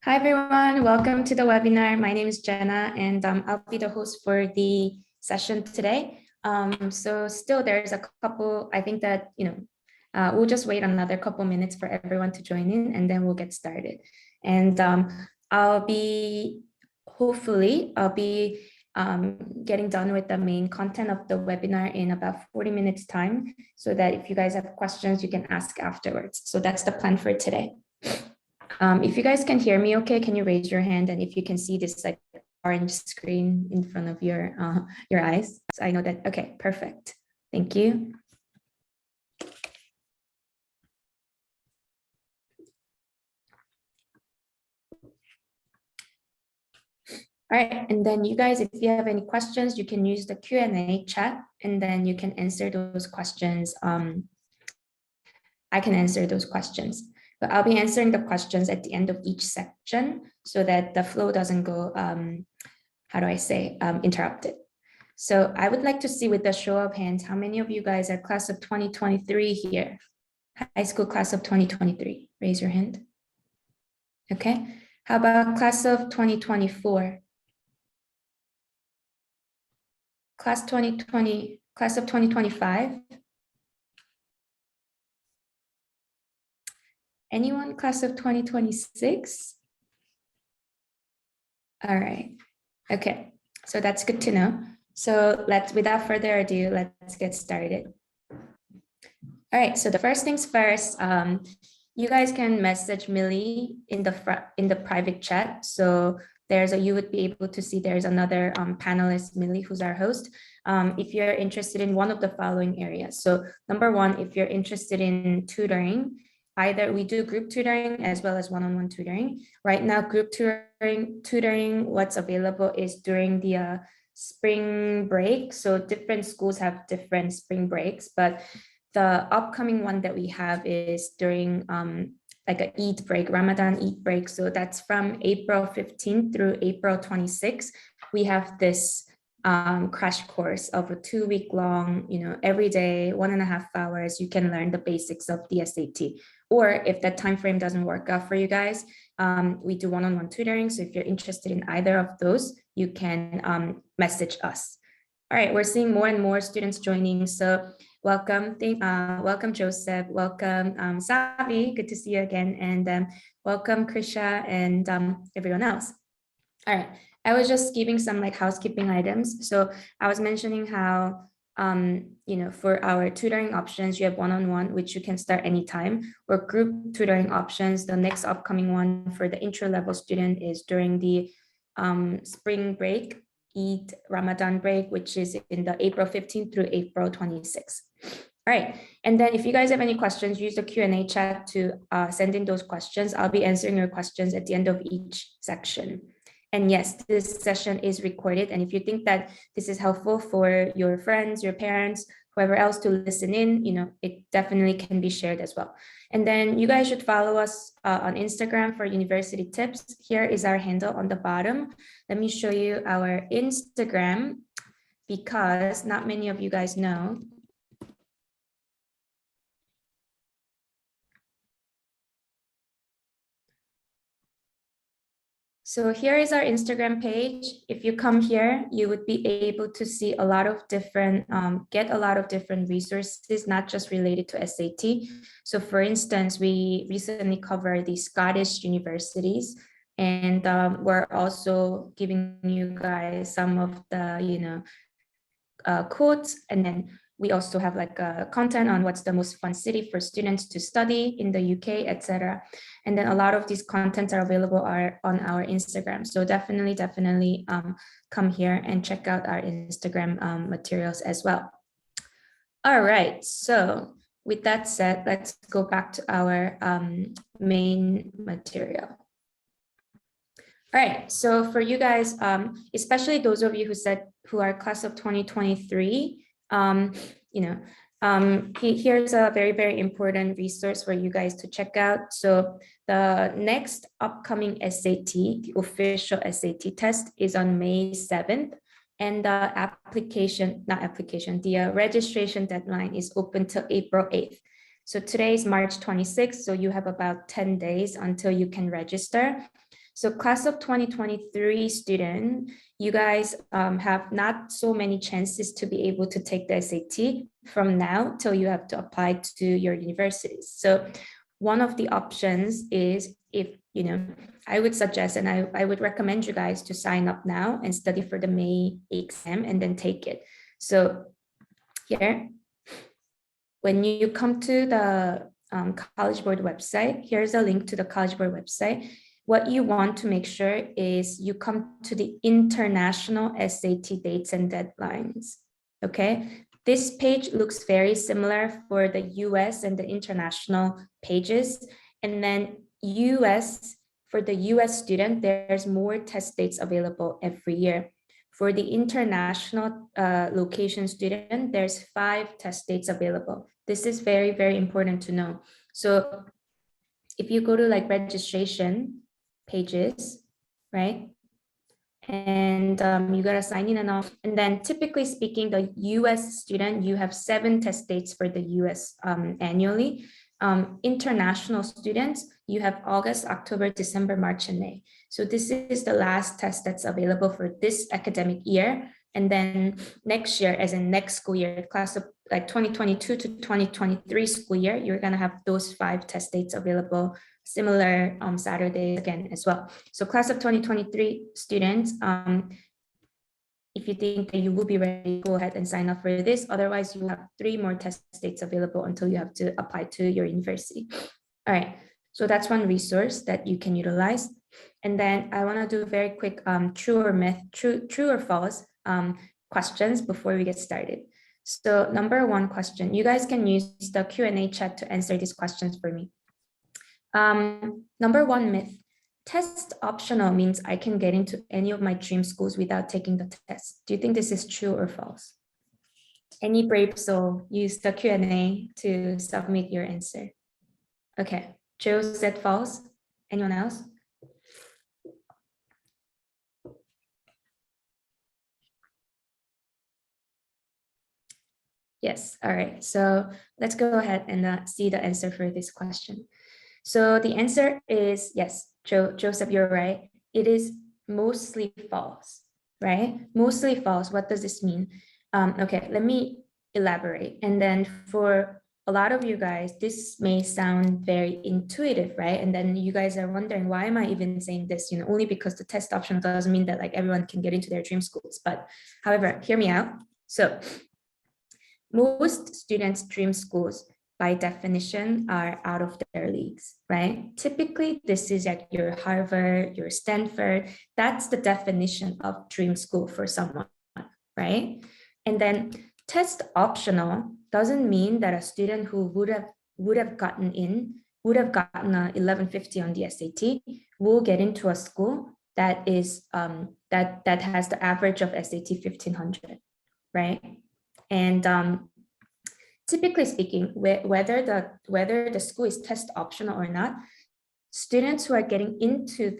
Hi, everyone. Welcome to the webinar. My name is Jenna, and I'll be the host for the session today. So still there's a couple, I think that, we'll just wait another couple minutes for everyone to join in, and then we'll get started. And hopefully, I'll be getting done with the main content of the webinar in about 40 minutes time, so that if you guys have questions, you can ask afterwards. So that's the plan for today. If you guys can hear me okay, can you raise your hand? And if you can see this like orange screen in front of your eyes, so I know that, okay, perfect. Thank you. All right, and then you guys, if you have any questions, you can use the Q&A chat, and then you can answer those questions. I can answer those questions, but I'll be answering the questions at the end of each section so that the flow doesn't go, interrupted. So I would like to see with the show of hands, how many of you guys are class of 2023 here? High school class of 2023, raise your hand. Okay, how about class of 2024? Class 2020, class of 2025? Anyone class of 2026? All right, okay, so that's good to know. So without further ado, let's get started. All right, so the first things first, you guys can message Millie in the private chat. So you would be able to see there's another panelist, Millie, who's our host. If you're interested in one of the following areas. So number one, if you're interested in tutoring, either we do group tutoring as well as one-on-one tutoring. Right now, group tutoring, what's available is during the spring break. So different schools have different spring breaks, but the upcoming one that we have is during like an Eid break, Ramadan Eid break. So that's from April 15th through April 26th. We have this crash course of a 2-week long, every day, 1.5 hours, you can learn the basics of the SAT. Or if that time frame doesn't work out for you guys, we do one-on-one tutoring. So if you're interested in either of those, you can message us. All right, we're seeing more and more students joining. So welcome, welcome Joseph, welcome Savi, good to see you again, and welcome Krisha and everyone else. All right, I was just giving some like housekeeping items. So I was mentioning how for our tutoring options, you have one-on-one, which you can start anytime, or group tutoring options. The next upcoming one for the intro level student is during the spring break, Eid Ramadan break, which is in the April 15th through April 26th. All right, and then if you guys have any questions, use the Q&A chat to send in those questions. I'll be answering your questions at the end of each section. And yes, this session is recorded. And if you think that this is helpful for your friends, your parents, whoever else to listen in, it definitely can be shared as well. And then you guys should follow us on Instagram for university tips. Here is our handle on the bottom. Let me show you our Instagram because not many of you guys know. So here is our Instagram page. If you come here, you would be able to see a lot of different, get a lot of different resources, not just related to SAT. So for instance, we recently covered the Scottish universities, and we're also giving you guys some of the, quotes, and then we also have like content on what's the most fun city for students to study in the UK, etc. And then a lot of these contents are available on our Instagram. So definitely come here and check out our Instagram materials as well. All right, so with that said, let's go back to our main material. All right, so for you guys, especially those of you who are class of 2023, here's a very, very important resource for you guys to check out. So the next upcoming SAT, the official SAT test is on May 7th. And the registration deadline is open till April 8th. So today is March 26th, so you have about 10 days until you can register. So class of 2023 student, you guys have not so many chances to be able to take the SAT from now till you have to apply to your universities. So one of the options is, if you know, I would suggest and I would recommend you guys to sign up now and study for the May exam and then take it. So here, when you come to the College Board website, here's a link to the College Board website. What you want to make sure is you come to the international SAT dates and deadlines, okay? This page looks very similar for the US and the international pages. And then for the US student, there's more test dates available every year. For the international location student, there's 5 test dates available. This is very, very important to know. So if you go to like registration pages, right? And you gotta sign in and all. And then typically speaking, the US student, you have 7 test dates for the US annually. International students, you have August, October, December, March, and May. So this is the last test that's available for this academic year. And then next year, as in next school year, class of like 2022 to 2023 school year, you're gonna have those 5 test dates available, similar Saturdays again as well. So class of 2023 students, if you think that you will be ready, go ahead and sign up for this. Otherwise, you have 3 more test dates available until you have to apply to your university. All right, so that's one resource that you can utilize. And then I want to do very quick true or myth, true or false questions before we get started. So number 1 question, you guys can use the Q&A chat to answer these questions for me. Number 1 myth, test optional means I can get into any of my dream schools without taking the test. Do you think this is true or false? Any brave soul, use the Q&A to submit your answer. Okay, Joe said false. Anyone else? Yes, all right. So let's go ahead and see the answer for this question. So the answer is yes, Joseph, you're right. It is mostly false, right? Mostly false. What does this mean? Okay, let me elaborate. And then for a lot of you guys, this may sound very intuitive, right? And then you guys are wondering, why am I even saying this? Only because the test option doesn't mean that like everyone can get into their dream schools. But however, hear me out. So most students' dream schools by definition are out of their leagues, right? Typically, this is at your Harvard, your Stanford. That's the definition of dream school for someone, right? And then test optional doesn't mean that a student who would have gotten a 1150 on the SAT will get into a school that is that has the average of SAT 1500, right? And typically speaking, whether the school is test optional or not, students who are getting into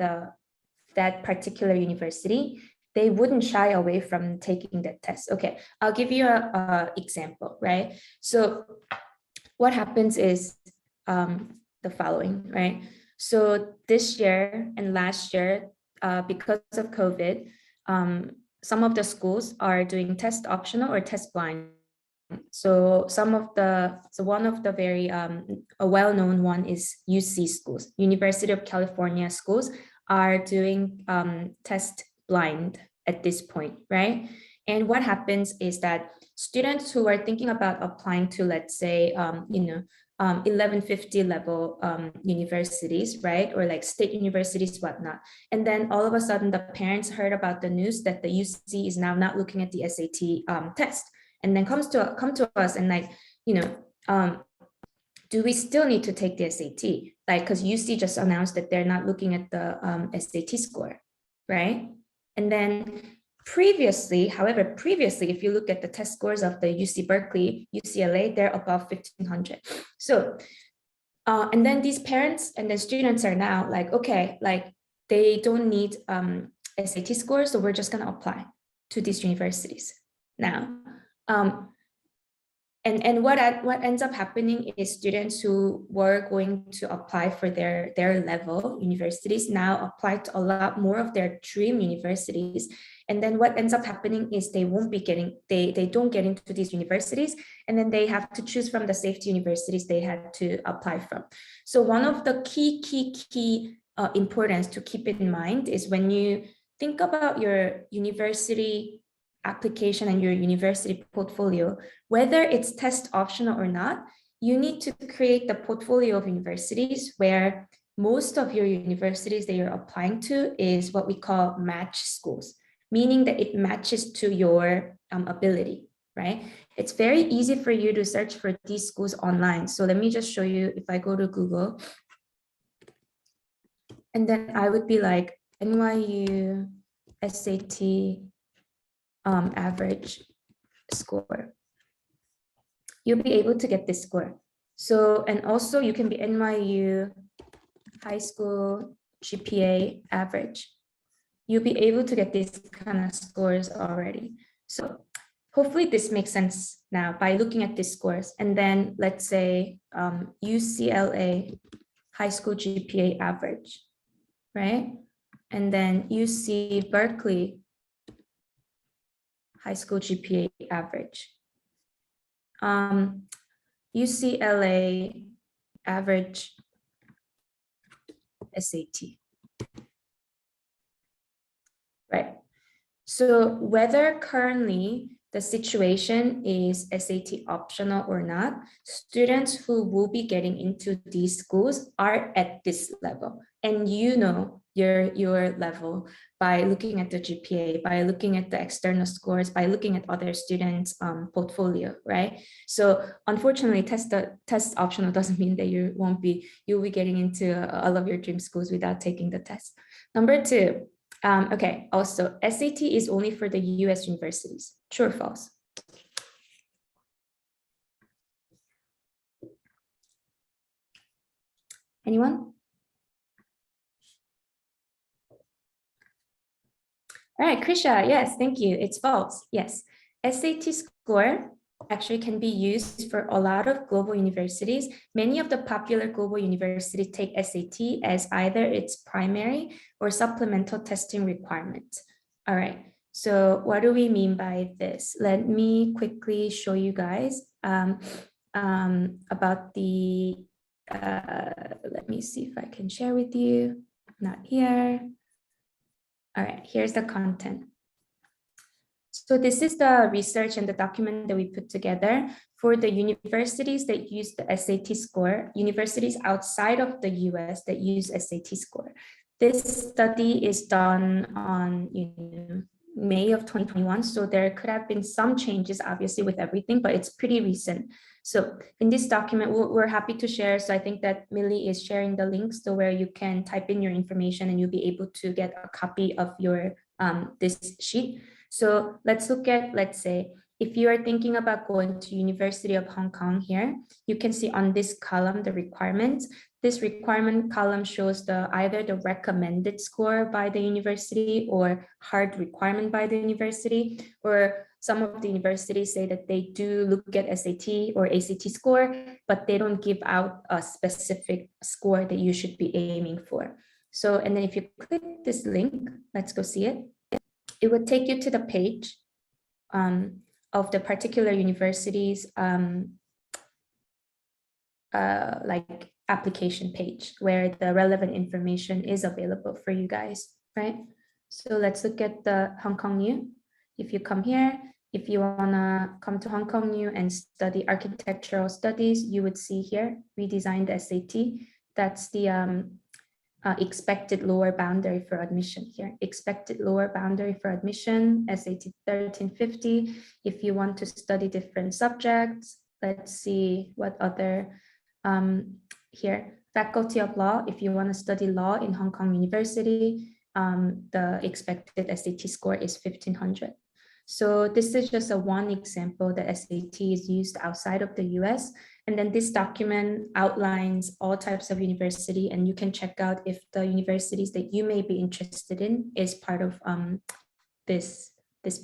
that particular university, they wouldn't shy away from taking that test. Okay, I'll give you a example, right? So what happens is the following, right? So this year and last year, because of COVID, some of the schools are doing test optional or test blind. So one of the very a well-known one is UC schools, University of California schools are doing test blind at this point, right? And what happens is that students who are thinking about applying to, let's say, 1150 level universities, right? Or like state universities, whatnot. And then all of a sudden the parents heard about the news that the UC is now not looking at the SAT test. And then come to us and like, do we still need to take the SAT? Like, because UC just announced that they're not looking at the SAT score, right? And then previously, if you look at the test scores of the UC Berkeley, UCLA, they're above 1500. So, and then these parents and the students are now like, okay, like they don't need SAT scores, so we're just gonna apply to these universities now. And what ends up happening is students who were going to apply for their level universities now apply to a lot more of their dream universities. And then what ends up happening is they won't be getting, they don't get into these universities, and then they have to choose from the safety universities they had to apply from. So one of the key importance to keep in mind is when you think about your university application and your university portfolio, whether it's test optional or not, you need to create the portfolio of universities where most of your universities that you're applying to is what we call match schools, meaning that it matches to your ability, right? It's very easy for you to search for these schools online. So let me just show you. If I go to Google, and then I would be like NYU SAT average score, you'll be able to get this score. So, and also you can be NYU high school GPA average. You'll be able to get these kind of scores already. So hopefully this makes sense now by looking at these scores. And then let's say UCLA high school GPA average, right? And then UC Berkeley high school GPA average. UCLA average SAT. Right. So whether currently the situation is SAT optional or not, students who will be getting into these schools are at this level. And you know your level by looking at the GPA, by looking at the external scores, by looking at other students' portfolio, right? So unfortunately, test optional doesn't mean that you'll be getting into all of your dream schools without taking the test. Number two, okay, also SAT is only for the US universities. True or false? Anyone? All right, Krisha, yes, thank you. It's false. Yes, SAT score actually can be used for a lot of global universities. Many of the popular global universities take SAT as either its primary or supplemental testing requirement. All right, so what do we mean by this? Let me quickly show you guys about the, let me see if I can share with you. Not here. All right, here's the content. So this is the research and the document that we put together for the universities that use the SAT score, universities outside of the US that use SAT score. This study is done on May of 2021. So there could have been some changes, obviously, with everything, but it's pretty recent. So in this document, we're happy to share. So I think that Millie is sharing the links to where you can type in your information and you'll be able to get a copy of your this sheet. So let's look at, let's say, if you are thinking about going to University of Hong Kong here, you can see on this column, the requirements. This requirement column shows either the recommended score by the university or hard requirement by the university, or some of the universities say that they do look at SAT or ACT score, but they don't give out a specific score that you should be aiming for. So, and then if you click this link, let's go see it. It would take you to the page of the particular university's like application page where the relevant information is available for you guys, right? So let's look at the Hong Kong U. If you come here, if you wanna come to Hong Kong U and study architectural studies, you would see here, redesign the SAT. That's the expected lower boundary for admission here. Expected lower boundary for admission, SAT 1350. If you want to study different subjects, let's see what other, here, Faculty of Law. If you want to study law in Hong Kong University, the expected SAT score is 1500. So this is just one example that SAT is used outside of the US. And then this document outlines all types of university, and you can check out if the universities that you may be interested in is part of this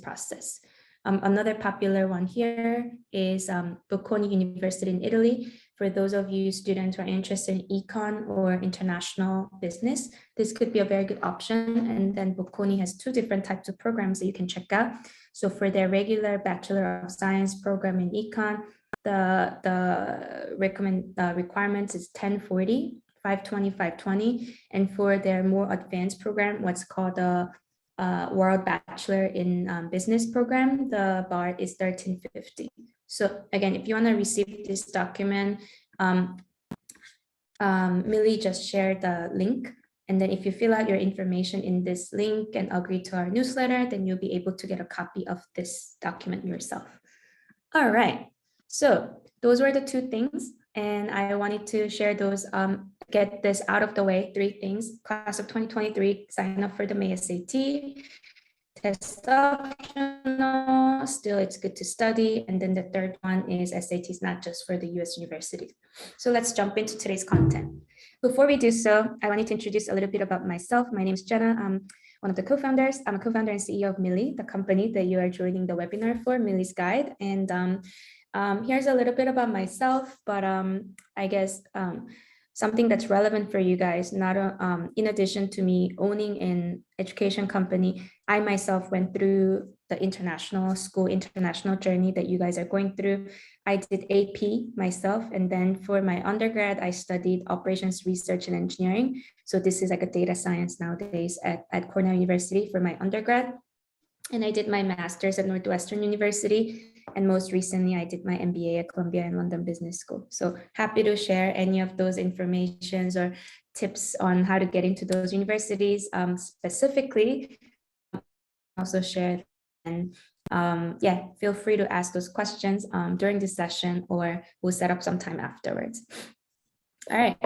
process. Another popular one here is Bocconi University in Italy. For those of you students who are interested in econ or international business, this could be a very good option. And then Bocconi has 2 different types of programs that you can check out. So for their regular Bachelor of Science program in econ, the requirements is 1040, 520, 520. And for their more advanced program, what's called the World Bachelor in Business program, the bar is 1350. So again, if you want to receive this document, Millie just shared the link. And then if you fill out your information in this link and agree to our newsletter, then you'll be able to get a copy of this document yourself. All right, so those were the 2 things. And I wanted to share those, get this out of the way, 3 things. Class of 2023, sign up for the May SAT, test optional, still it's good to study. And then the third one is SAT is not just for the US universities. So let's jump into today's content. Before we do so, I wanted to introduce a little bit about myself. My name is Jenna. I'm one of the co-founders. I'm a co-founder and CEO of Millie, the company that you are joining the webinar for, Millie's Guide. And here's a little bit about myself, but I guess something that's relevant for you guys, not in addition to me owning an education company, I myself went through the international journey that you guys are going through. I did AP myself, and then for my undergrad, I studied operations research and engineering. So this is like a data science nowadays at Cornell University for my undergrad. And I did my master's at Northwestern University. And most recently, I did my MBA at Columbia and London Business School. So happy to share any of those informations or tips on how to get into those universities specifically. Also share, and yeah, feel free to ask those questions during this session, or we'll set up some time afterwards. All right,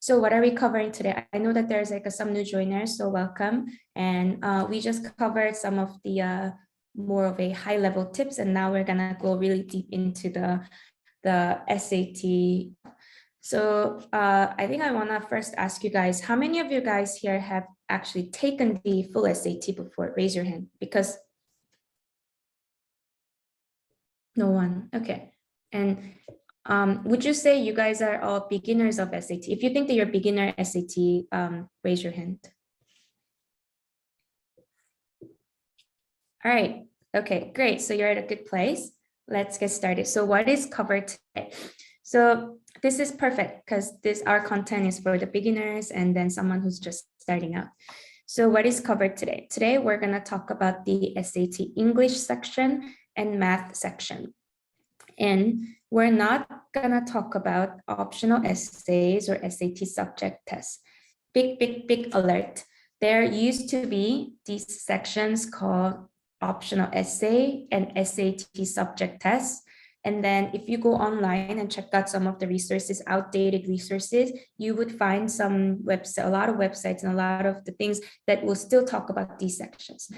so what are we covering today? I know that there's like some new joiners, so welcome. And we just covered some of the more of a high level tips, and now we're gonna go really deep into the SAT. So I think I wanna first ask you guys, how many of you guys here have actually taken the full SAT before? Raise your hand, because no one, okay. And would you say you guys are all beginners of SAT? If you think that you're beginner SAT, raise your hand. All right, okay, great. So you're at a good place. Let's get started. So what is covered today? So this is perfect because our content is for the beginners and then someone who's just starting out. So what is covered today? Today, we're gonna talk about the SAT English section and math section. And we're not gonna talk about optional essays or SAT subject tests. Big alert. There used to be these sections called optional essay and SAT subject tests. And then if you go online and check out some of the resources, outdated resources, you would find some website, a lot of websites and a lot of the things that will still talk about these sections.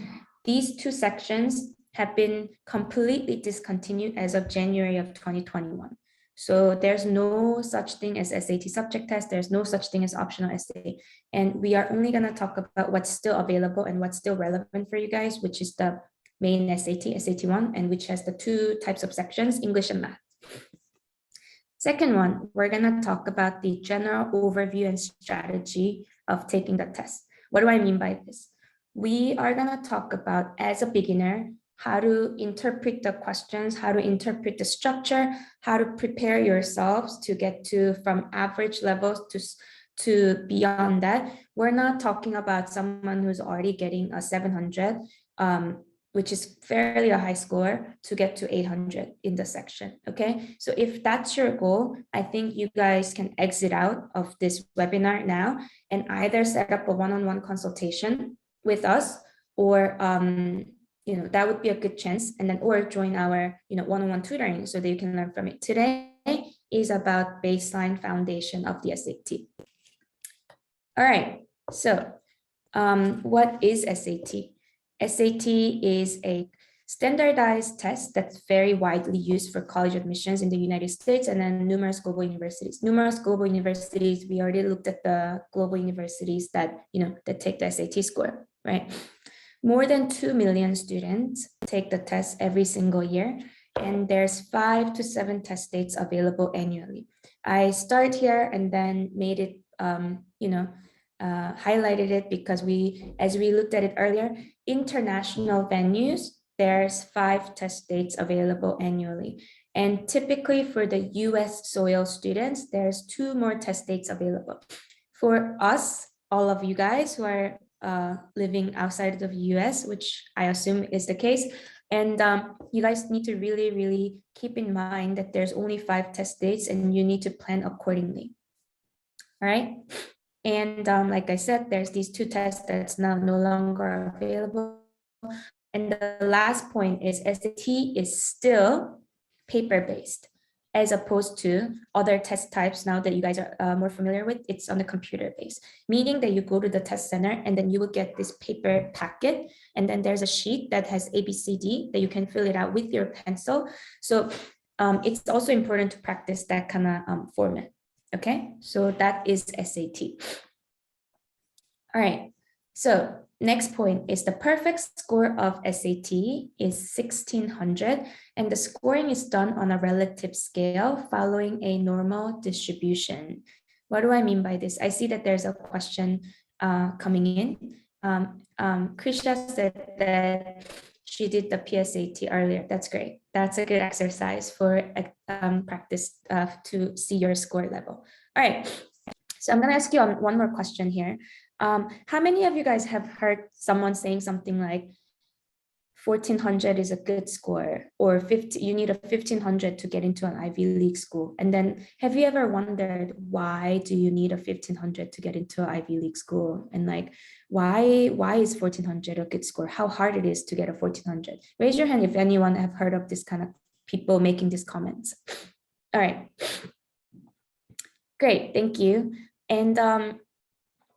These 2 sections have been completely discontinued as of January of 2021. So there's no such thing as SAT subject test. There's no such thing as optional essay. And we are only gonna talk about what's still available and what's still relevant for you guys, which is the main SAT, SAT1, and which has the 2 types of sections, English and math. Second one, we're gonna talk about the general overview and strategy of taking the test. What do I mean by this? We are gonna talk about, as a beginner, how to interpret the questions, how to interpret the structure, how to prepare yourselves to get to from average levels to beyond that. We're not talking about someone who's already getting a 700, which is fairly a high score, to get to 800 in the section, okay? So if that's your goal, I think you guys can exit out of this webinar now and either set up a one-on-one consultation with us, or you know, that would be a good chance, and then or join our one-on-one tutoring so that you can learn from it. Today is about baseline foundation of the SAT. All right, so what is SAT? SAT is a standardized test that's very widely used for college admissions in the United States and then numerous global universities. We already looked at the global universities that that take the SAT score, right? more than 2 million students take the test every single year, and there's 5 to 7 test dates available annually. I start here and then made it, highlighted it because as we looked at it earlier, international venues, there's 5 test dates available annually. And typically for the US soil students, there's 2 more test dates available. For us, all of you guys who are living outside of the US, which I assume is the case, and you guys need to really, really keep in mind that there's only 5 test dates and you need to plan accordingly. All right. And like I said, there's these 2 tests that's now no longer available. And the last point is SAT is still paper-based, as opposed to other test types now that you guys are more familiar with. It's on the computer base, meaning that you go to the test center and then you will get this paper packet, and then there's a sheet that has ABCD that you can fill it out with your pencil. So it's also important to practice that kind of format. Okay, so that is SAT. All right, so next point is the perfect score of SAT is 1600, and the scoring is done on a relative scale following a normal distribution. What do I mean by this? I see that there's a question coming in. Krisha said that she did the PSAT earlier. That's great. That's a good exercise for practice to see your score level. All right, so I'm going to ask you one more question here. How many of you guys have heard someone saying something like 1400 is a good score, or you need a 1500 to get into an Ivy League school? And then have you ever wondered, why do you need a 1500 to get into an Ivy League school? And like, why is 1400 a good score? How hard it is to get a 1400? Raise your hand if anyone have heard of this kind of people making these comments. All right. Great, thank you. And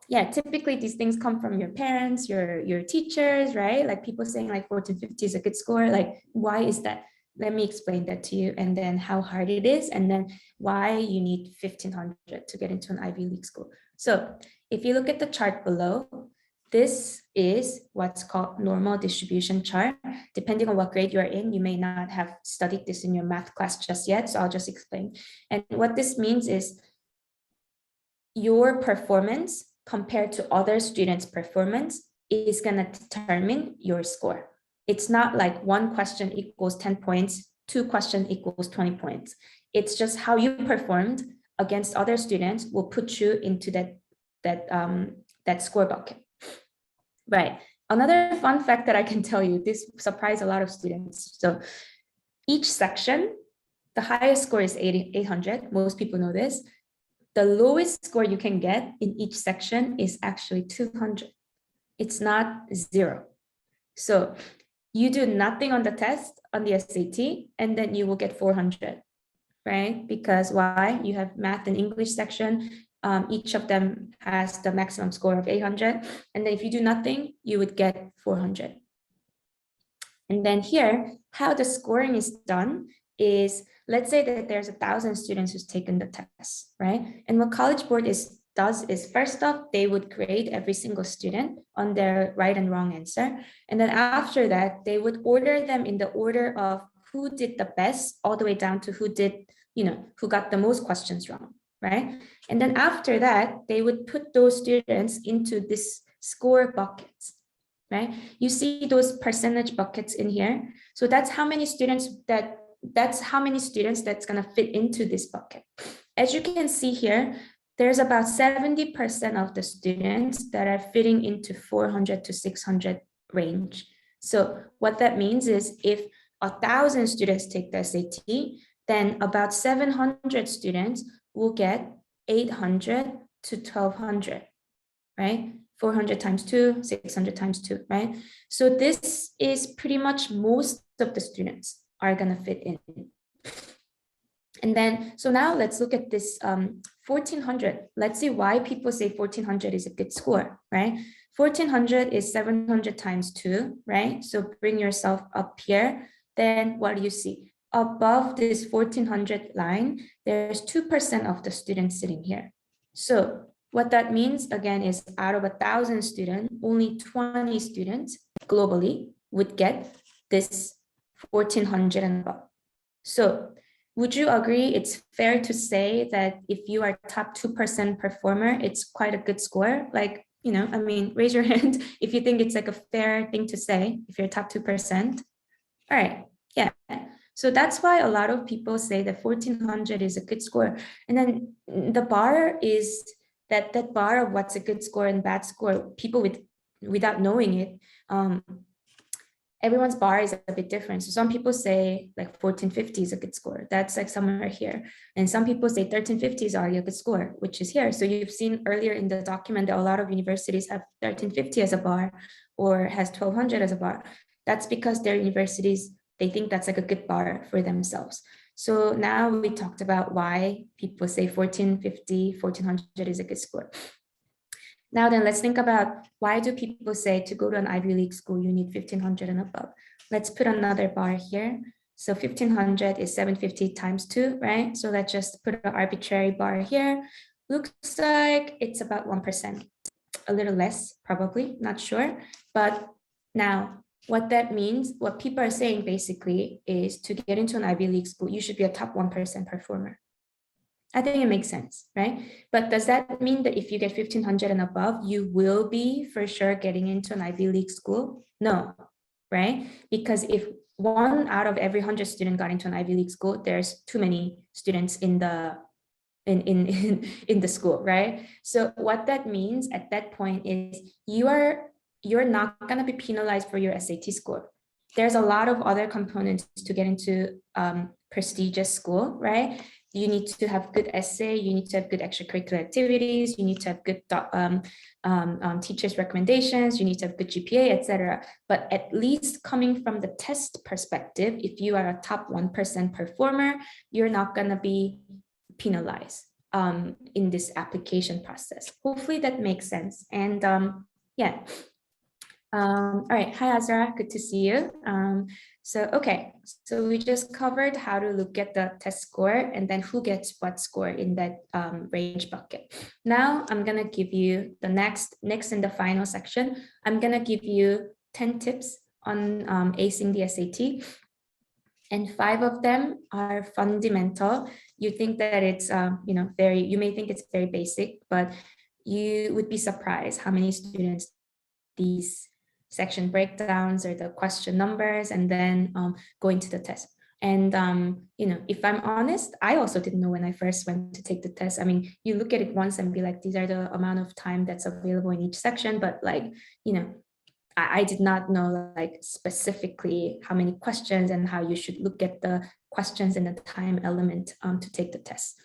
yeah, typically these things come from your parents, your teachers, right? Like people saying like 1450 is a good score. Like, why is that? Let me explain that to you, and then how hard it is, and then why you need 1500 to get into an Ivy League school. So if you look at the chart below, this is what's called normal distribution chart. Depending on what grade you're in, you may not have studied this in your math class just yet, so I'll just explain. And what this means is your performance compared to other students' performance is going to determine your score. It's not like 1 question equals 10 points, 2 questions equals 20 points. It's just how you performed against other students will put you into that score bucket. Right. Another fun fact that I can tell you, this surprised a lot of students. So each section, the highest score is 800. Most people know this. The lowest score you can get in each section is actually 200. It's not 0. So you do nothing on the test, on the SAT, and then you will get 400, right? Because why? You have math and English section. Each of them has the maximum score of 800. And then if you do nothing, you would get 400. And then here, how the scoring is done is, let's say that there's 1,000 students who's taken the test, right? And what College Board does is, first off, they would grade every single student on their right and wrong answer. And then after that, they would order them in the order of who did the best, all the way down to who got the most questions wrong, right? And then after that, they would put those students into this score buckets, right? You see those percentage buckets in here. So that's how many students that's going to fit into this bucket. As you can see here, there's about 70% of the students that are fitting into 400 to 600 range. So what that means is, if 1,000 students take the SAT, then about 700 students will get 800 to 1,200, right? 400 times 2, 600 times 2, right? So this is pretty much most of the students are going to fit in. And then, so now let's look at this 1400. Let's see why people say 1400 is a good score, right? 1400 is 700 times 2, right? So bring yourself up here. Then what do you see? Above this 1400 line, there's 2% of the students sitting here. So what that means, again, is out of 1,000 students, only 20 students globally would get this 1400 and above. So would you agree it's fair to say that if you are top 2% performer, it's quite a good score? Like, you know, I mean, raise your hand if you think it's like a fair thing to say if you're top 2%. All right, yeah. So that's why a lot of people say that 1400 is a good score. And then the bar is that bar of what's a good score and bad score, people without knowing it, everyone's bar is a bit different. So some people say like 1450 is a good score. That's like somewhere here. And some people say 1350 is already a good score, which is here. So you've seen earlier in the document that a lot of universities have 1350 as a bar or has 1200 as a bar. That's because their universities, they think that's like a good bar for themselves. So now we talked about why people say 1450, 1400 is a good score. Now then, let's think about why do people say to go to an Ivy League school, you need 1500 and above. Let's put another bar here. So 1500 is 750 times 2, right? So let's just put an arbitrary bar here. Looks like it's about 1%, a little less, probably, not sure. But now, what that means, what people are saying basically is to get into an Ivy League school, you should be a top 1% performer. I think it makes sense, right? But does that mean that if you get 1500 and above, you will be for sure getting into an Ivy League school? No, right? Because if 1 out of every 100 students got into an Ivy League school, there's too many students in the school, right? So what that means at that point is you're not going to be penalized for your SAT score. There's a lot of other components to get into prestigious school, right? You need to have good essay, you need to have good extracurricular activities, you need to have good teachers' recommendations, you need to have good GPA, etc. But at least coming from the test perspective, if you are a top 1% performer, you're not going to be penalized in this application process. Hopefully that makes sense. And yeah. All right, hi Azra, good to see you. Okay, so we just covered how to look at the test score and then who gets what score in that range bucket. Now I'm gonna give you the next in the final section, I'm gonna give you 10 tips on acing the SAT. And 5 of them are fundamental. You think that it's, you may think it's very basic, but you would be surprised how many students these section breakdowns or the question numbers and then going to the test. And, if I'm honest, I also didn't know when I first went to take the test. I mean, you look at it once and be like, these are the amount of time that's available in each section, but like, I did not know like specifically how many questions and how you should look at the questions and the time element to take the test.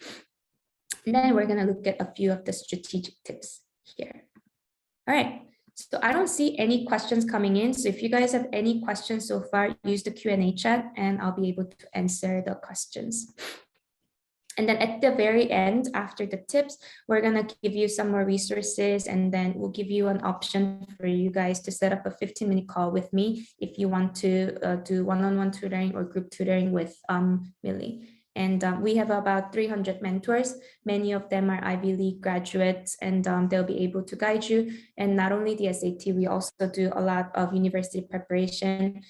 And then we're going to look at a few of the strategic tips here. All right. So I don't see any questions coming in. So if you guys have any questions so far, use the Q&A chat and I'll be able to answer the questions. And then at the very end, after the tips, we're going to give you some more resources and then we'll give you an option for you guys to set up a 15-minute call with me if you want to do one-on-one tutoring or group tutoring with Millie. And we have about 300 mentors. Many of them are Ivy League graduates and they'll be able to guide you. And not only the SAT, we also do a lot of university preparation,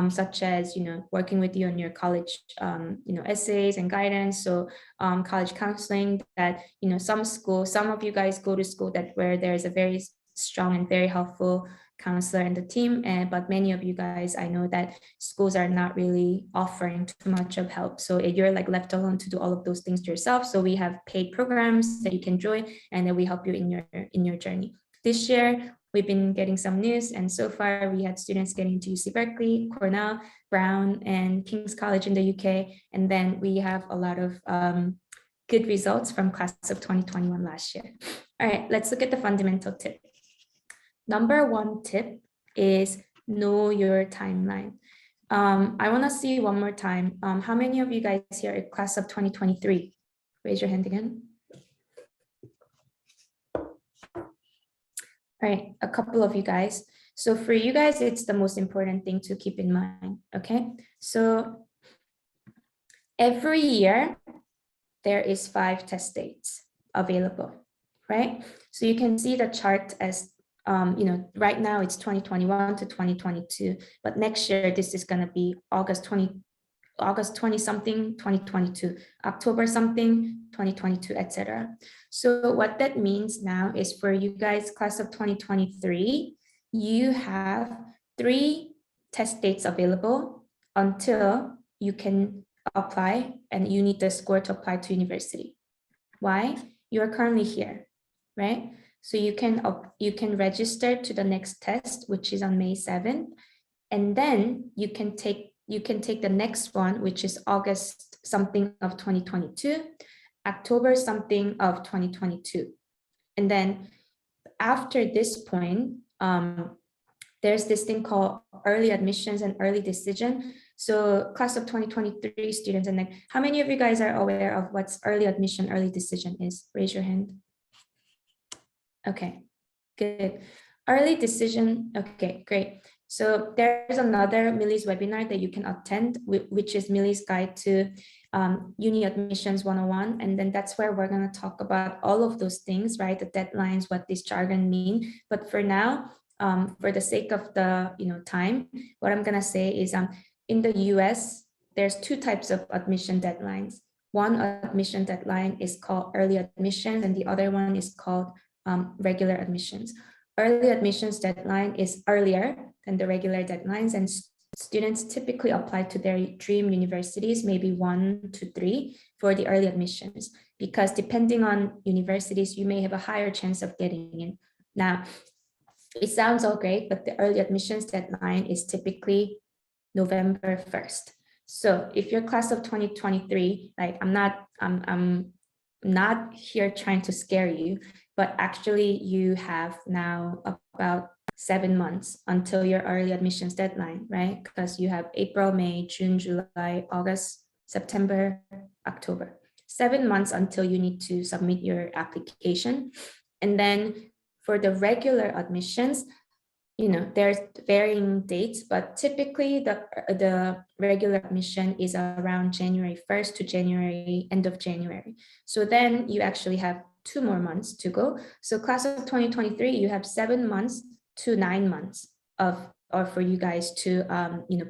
such as, working with you on your college, essays and guidance. So college counseling that, some of you guys go to school where there's a very strong and very helpful counselor in the team, but many of you guys, I know that schools are not really offering too much of help. So you're like left alone to do all of those things to yourself. So we have paid programs that you can join and then we help you in your journey. This year, we've been getting some news and so far we had students getting into UC Berkeley, Cornell, Brown, and King's College in the UK. And then we have a lot of good results from class of 2021 last year. All right, let's look at the fundamental tip. Number 1 tip is know your timeline. I want to see one more time. How many of you guys here are class of 2023? Raise your hand again. All right, a couple of you guys. So for you guys, it's the most important thing to keep in mind, okay? So every year, there is 5 test dates available, right? So you can see the chart as right now it's 2021 to 2022, but next year this is going to be August 20 something 2022, October something 2022, etc. So what that means now is for you guys, class of 2023, you have 3 test dates available until you can apply, and you need the score to apply to university. Why? You are currently here, right? So you can register to the next test, which is on May 7th, and then you can take the next one, which is August something of 2022, October something of 2022. And then after this point, there's this thing called early admissions and early decision. So class of 2023 students, and then how many of you guys are aware of what's early admission, early decision is? Raise your hand. Okay, good. Early decision, okay, great. So there's another Millie's webinar that you can attend, which is Millie's Guide to Uni Admissions 101. And then that's where we're going to talk about all of those things, right? The deadlines, what this jargon mean. But for now, for the sake of the time, what I'm going to say is in the US, there's 2 types of admission deadlines. One admission deadline is called early admissions, and the other one is called regular admissions. Early admissions deadline is earlier than the regular deadlines, and students typically apply to their dream universities, maybe 1 to 3 for the early admissions, because depending on universities, you may have a higher chance of getting in. Now, it sounds all great, but the early admissions deadline is typically November 1st. So if you're class of 2023, like I'm not here trying to scare you, but actually you have now about 7 months until your early admissions deadline, right? Because you have April, May, June, July, August, September, October. 7 months until you need to submit your application. And then for the regular admissions, there's varying dates, but typically the regular admission is around January 1st to end of January. So then you actually have 2 more months to go. So class of 2023, you have 7 months to 9 months for you guys to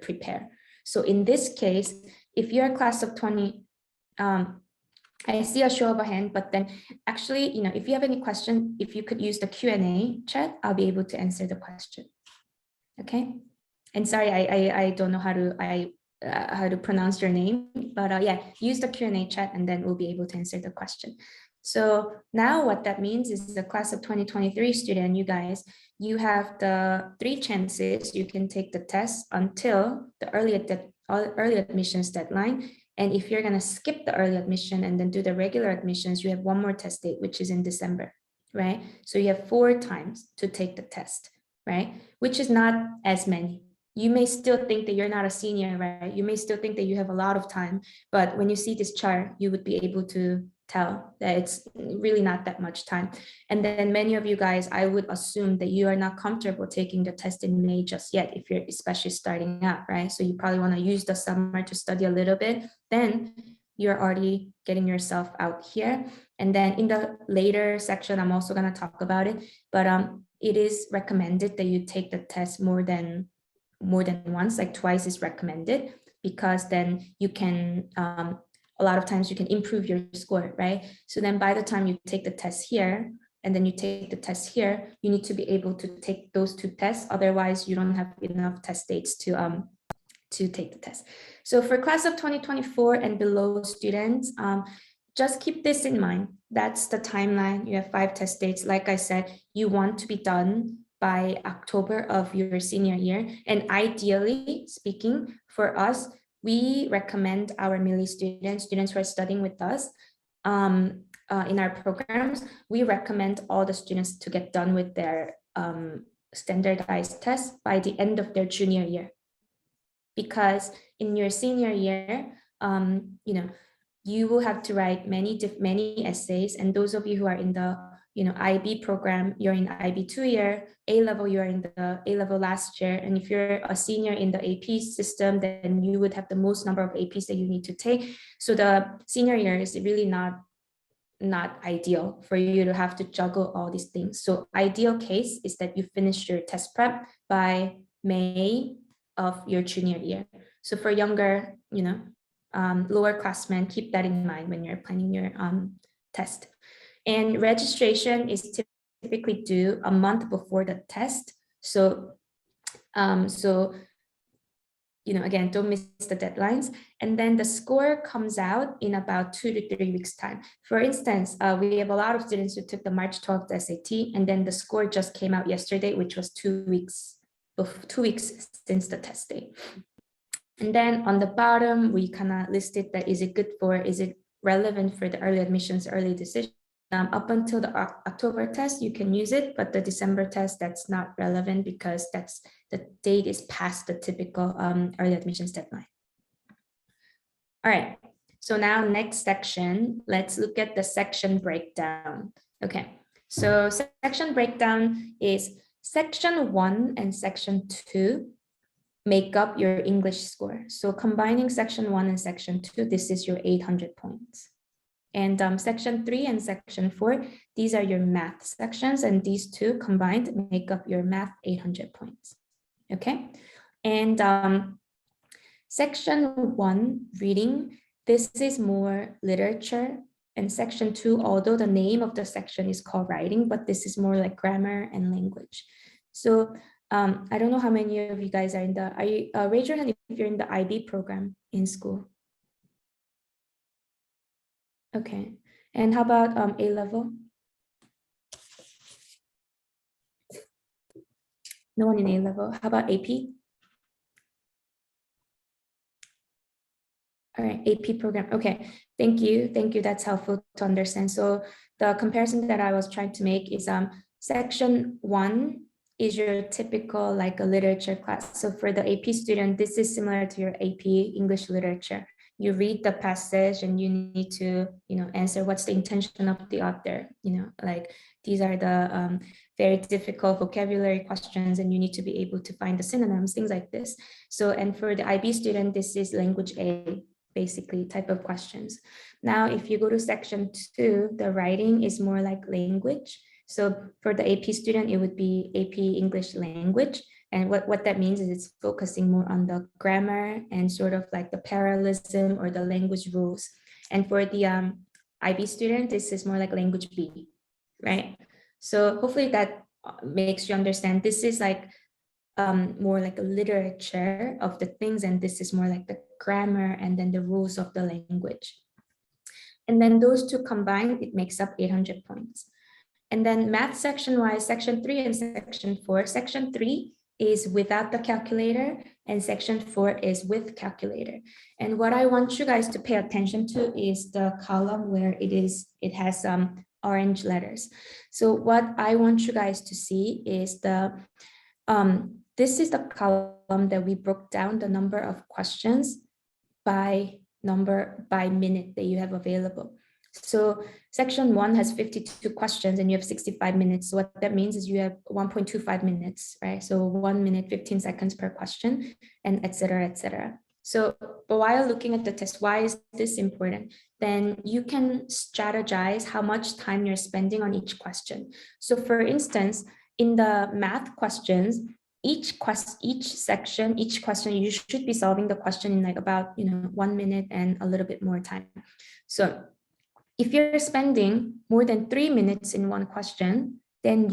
prepare. So in this case, if you're a class of 20, I see a show of a hand, but then actually, if you have any question, if you could use the Q&A chat, I'll be able to answer the question. Okay. And sorry, I don't know how to pronounce your name, but yeah, use the Q&A chat and then we'll be able to answer the question. So now what that means is the class of 2023 student, you guys, you have the 3 chances you can take the test until the early admissions deadline. And if you're going to skip the early admission and then do the regular admissions, you have 1 more test date, which is in December, right? So you have 4 times to take the test, right? Which is not as many. You may still think that you're not a senior, right? You may still think that you have a lot of time, but when you see this chart, you would be able to tell that it's really not that much time. And then many of you guys, I would assume that you are not comfortable taking the test in May just yet, if you're especially starting out, right? So you probably want to use the summer to study a little bit. Then you're already getting yourself out here. And then in the later section, I'm also going to talk about it, but it is recommended that you take the test more than once, like twice is recommended, because then you can a lot of times you can improve your score, right? So then by the time you take the test here, and then you take the test here, you need to be able to take those 2 tests. Otherwise, you don't have enough test dates to take the test. So for class of 2024 and below students, just keep this in mind. That's the timeline. You have 5 test dates. Like I said, you want to be done by October of your senior year. And ideally speaking, for us, we recommend our Millie students who are studying with us in our programs, we recommend all the students to get done with their standardized tests by the end of their junior year. Because in your senior year, you will have to write many essays, and those of you who are in the IB program, you're in IB 2 year, A-level, you're in the A-level last year. And if you're a senior in the AP system, then you would have the most number of APs that you need to take. So the senior year is really not not ideal for you to have to juggle all these things. So ideal case is that you finish your test prep by May of your junior year. So for younger, lower classmen, keep that in mind when you're planning your test. And registration is typically due a month before the test. So again, don't miss the deadlines. And then the score comes out in about 2 to 3 weeks time. For instance, we have a lot of students who took the March 12th SAT, and then the score just came out yesterday, which was 2 weeks since the test day. And then on the bottom, we kind of listed that is it relevant for the early admissions, early decision. Up until the October test, you can use it, but the December test, that's not relevant because the date is past the typical early admissions deadline. All right, so now next section, let's look at the section breakdown. Okay, so section breakdown is section 1 and section 2 make up your English score. So combining section 1 and section 2, this is your 800 points. And section 3 and section 4, these are your math sections, and these two combined make up your math 800 points. Okay, and section 1 reading, this is more literature, and section 2, although the name of the section is called writing, but this is more like grammar and language. So I don't know how many of you guys are in the, raise your hand if you're in the IB program in school. Okay, and how about A-level? No one in A-level. How about AP? All right, AP program. Okay, thank you. That's helpful to understand. So the comparison that I was trying to make is section 1 is your typical like a literature class. So for the AP student, this is similar to your AP English literature. You read the passage and you need to, answer what's the intention of the author. Like these are the very difficult vocabulary questions, and you need to be able to find the synonyms, things like this. So, and for the IB student, this is language A, basically type of questions. Now, if you go to section 2, the writing is more like language. So for the AP student, it would be AP English language. And what that means is it's focusing more on the grammar and sort of like the parallelism or the language rules. And for the IB student, this is more like language B, right? So hopefully that makes you understand. This is like more like a literature of the things, and this is more like the grammar and then the rules of the language. And then those two combined, it makes up 800 points. And then math section-wise, section 3 and section 4. Section 3 is without the calculator, and section 4 is with calculator. And what I want you guys to pay attention to is the column where it has some orange letters. So what I want you guys to see is this is the column that we broke down the number of questions by minute that you have available. So section 1 has 52 questions and you have 65 minutes. So what that means is you have 1.25 minutes, right? So 1 minute, 15 seconds per question, and et cetera, et cetera. So, but while looking at the test, why is this important? Then you can strategize how much time you're spending on each question. So for instance, in the math questions, each question, you should be solving the question in like about 1 minute and a little bit more time. So if you're spending more than 3 minutes in one question, then